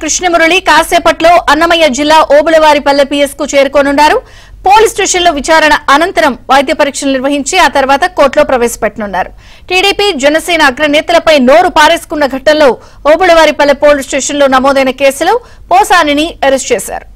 కృష్ణమురళి కాసేపట్లో అన్నమయ్య జిల్లా ఓబుళవారిపల్లె పిఎస్ కు చేరుకోనున్నారు. పోలీస్ స్టేషన్లో విచారణ అనంతరం వైద్య పరీక్షలు నిర్వహించి ఆ తర్వాత కోర్టులో ప్రవేశపెట్టనున్నారు. టీడీపీ జనసేన అగ్రనేతలపై నోరు పారేసుకున్న ఘట్టంలో ఓబుళవారిపల్లె పోలీస్ స్టేషన్లో నమోదైన కేసులో పోసానిని అరెస్ట్ చేశారు.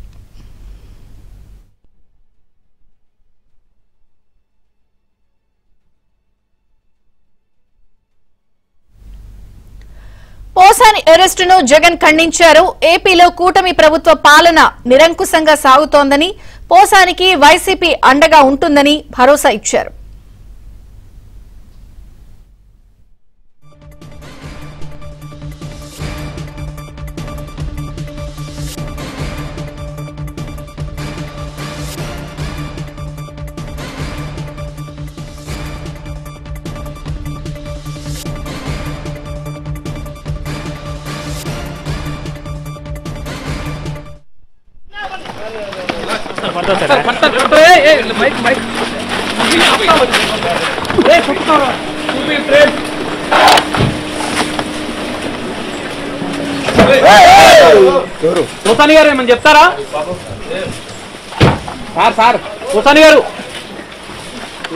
పోసాని అరెస్టును జగన్ ఖండించారు. ఏపీలో కూటమి ప్రభుత్వ పాలన నిరంకుశంగా సాగుతోందని, పోసానికి వైసీపీ అండగా ఉంటుందని భరోసా ఇచ్చారు. పోసాని గారు ఏమని చెప్తారా? సార్ పోసాని గారు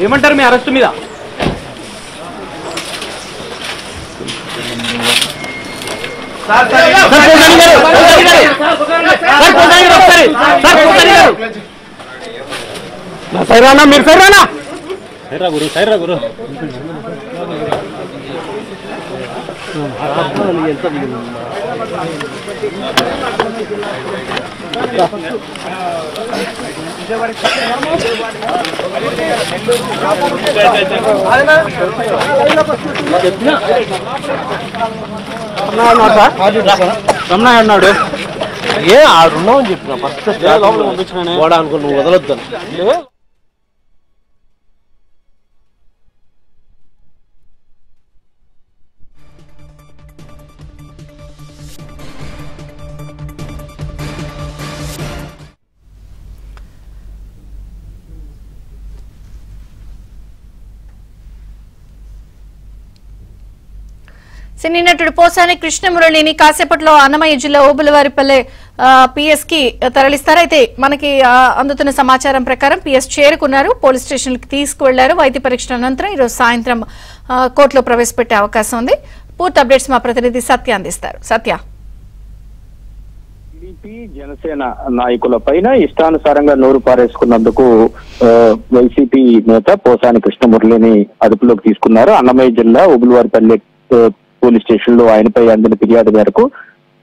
ఏమంటారు మీ అరెస్ట్ మీద? సైరానా మీరు సైరానా సైరా గురు రమణ అన్నాడు ఏ ఆడున్నావు అని చెప్పిన ఫస్ట్ వాడు అనుకో నువ్వు వదలొద్దాను. సినీ నటుడు పోసాని కృష్ణమురళిని కాసేపట్లో అన్నమయ్య జిల్లా ఓబుళవారిపల్లె పిఎస్ కి తరలిస్తారు. అయితే మనకి అందుతున్న సమాచారం ప్రకారం పిఎస్ చేరుకున్నారు. పోలీస్ స్టేషన్ కి తీసుకువెళ్లారు. వైద్య పరీక్ష అనంతరం ఈరోజు సాయంత్రం కోర్టులో ప్రవేశపెట్టే అవకాశం ఉంది. పూర్తి అప్డేట్స్ మా ప్రతినిధి సత్య అందిస్తారు. సత్య, టీడీపీ జనసేన నాయకుల పైన ఇష్టానుసారంగా నోరు పారేసుకున్నందుకు వైసీపీ నేత పోసాని కృష్ణమురళిని అదుపులోకి తీసుకున్నారు. అన్నమయ్య జిల్లా ఓబుళవారిపల్లె పోలీస్ స్టేషన్ లో ఆయనపై అందిన ఫిర్యాదు మేరకు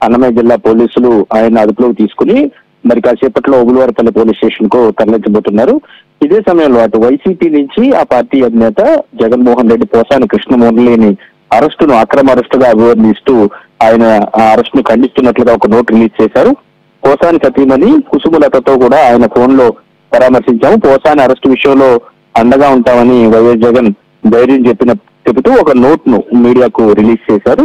అన్నమయ్య జిల్లా పోలీసులు ఆయన అదుపులోకి తీసుకుని మరి కాసేపట్లో ఓబుళవారిపల్లె పోలీస్ స్టేషన్ కు తరలించబోతున్నారు. ఇదే సమయంలో అటు వైసీపీ నుంచి ఆ పార్టీ అధినేత జగన్మోహన్ రెడ్డి పోసాని కృష్ణమురళిని అరెస్టును అక్రమ అరెస్టుగా అభివర్ణిస్తూ ఆయన ఆ అరెస్ట్ ను ఖండిస్తున్నట్లుగా ఒక నోట్ రిలీజ్ చేశారు. పోసాని సతీమణి కుసుమలతతో కూడా ఆయన ఫోన్ లో పరామర్శించాము. పోసాని అరెస్టు విషయంలో అండగా ఉంటామని వైఎస్ జగన్ ధైర్యం చెబుతూ ఒక నోట్ ను మీడియాకు రిలీజ్ చేశారు.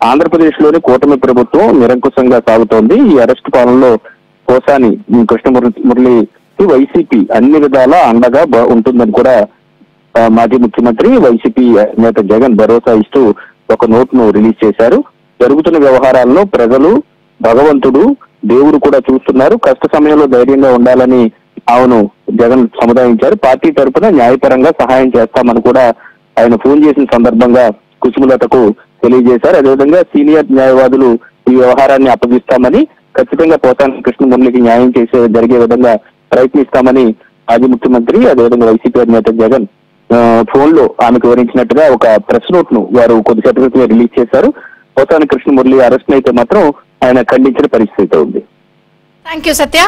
ఆంధ్రప్రదేశ్ లోని కూటమి ప్రభుత్వం నిరంకుశంగా సాగుతోంది. ఈ అరెస్టు పాలనలో పోసాని కృష్ణమురళి వైసీపీ అన్ని విధాలా అండగా ఉంటుందని కూడా మాజీ ముఖ్యమంత్రి వైసీపీ నేత జగన్ భరోసా ఇస్తూ ఒక నోట్ ను రిలీజ్ చేశారు. జరుగుతున్న వ్యవహారాలను ప్రజలు, భగవంతుడు, దేవుడు కూడా చూస్తున్నారు. కష్ట సమయంలో ధైర్యంగా ఉండాలని అవును జగన్ సముదాయించారు. పార్టీ తరఫున న్యాయపరంగా సహాయం చేస్తామని కూడా ఆయన ఫోన్ చేసిన సందర్భంగా కుసుమలతకు తెలియజేశారు. అదేవిధంగా సీనియర్ న్యాయవాదులు ఈ వ్యవహారాన్ని అప్పగిస్తామని, ఖచ్చితంగా పోసాని కృష్ణమురళికి న్యాయం జరిగే విధంగా ప్రయత్నిస్తామని మాజీ ముఖ్యమంత్రి అదేవిధంగా వైసీపీ అధినేత జగన్ ఫోన్ లో ఆమెకు వివరించినట్టుగా ఒక ప్రెస్ నోట్ ను వారు కొద్దిసేపటి క్రితమే రిలీజ్ చేశారు. పోసాని కృష్ణమురళి అరెస్ట్ అయితే మాత్రం ఆయన ఖండించిన పరిస్థితి ఉంది. థాంక్యూ సత్య.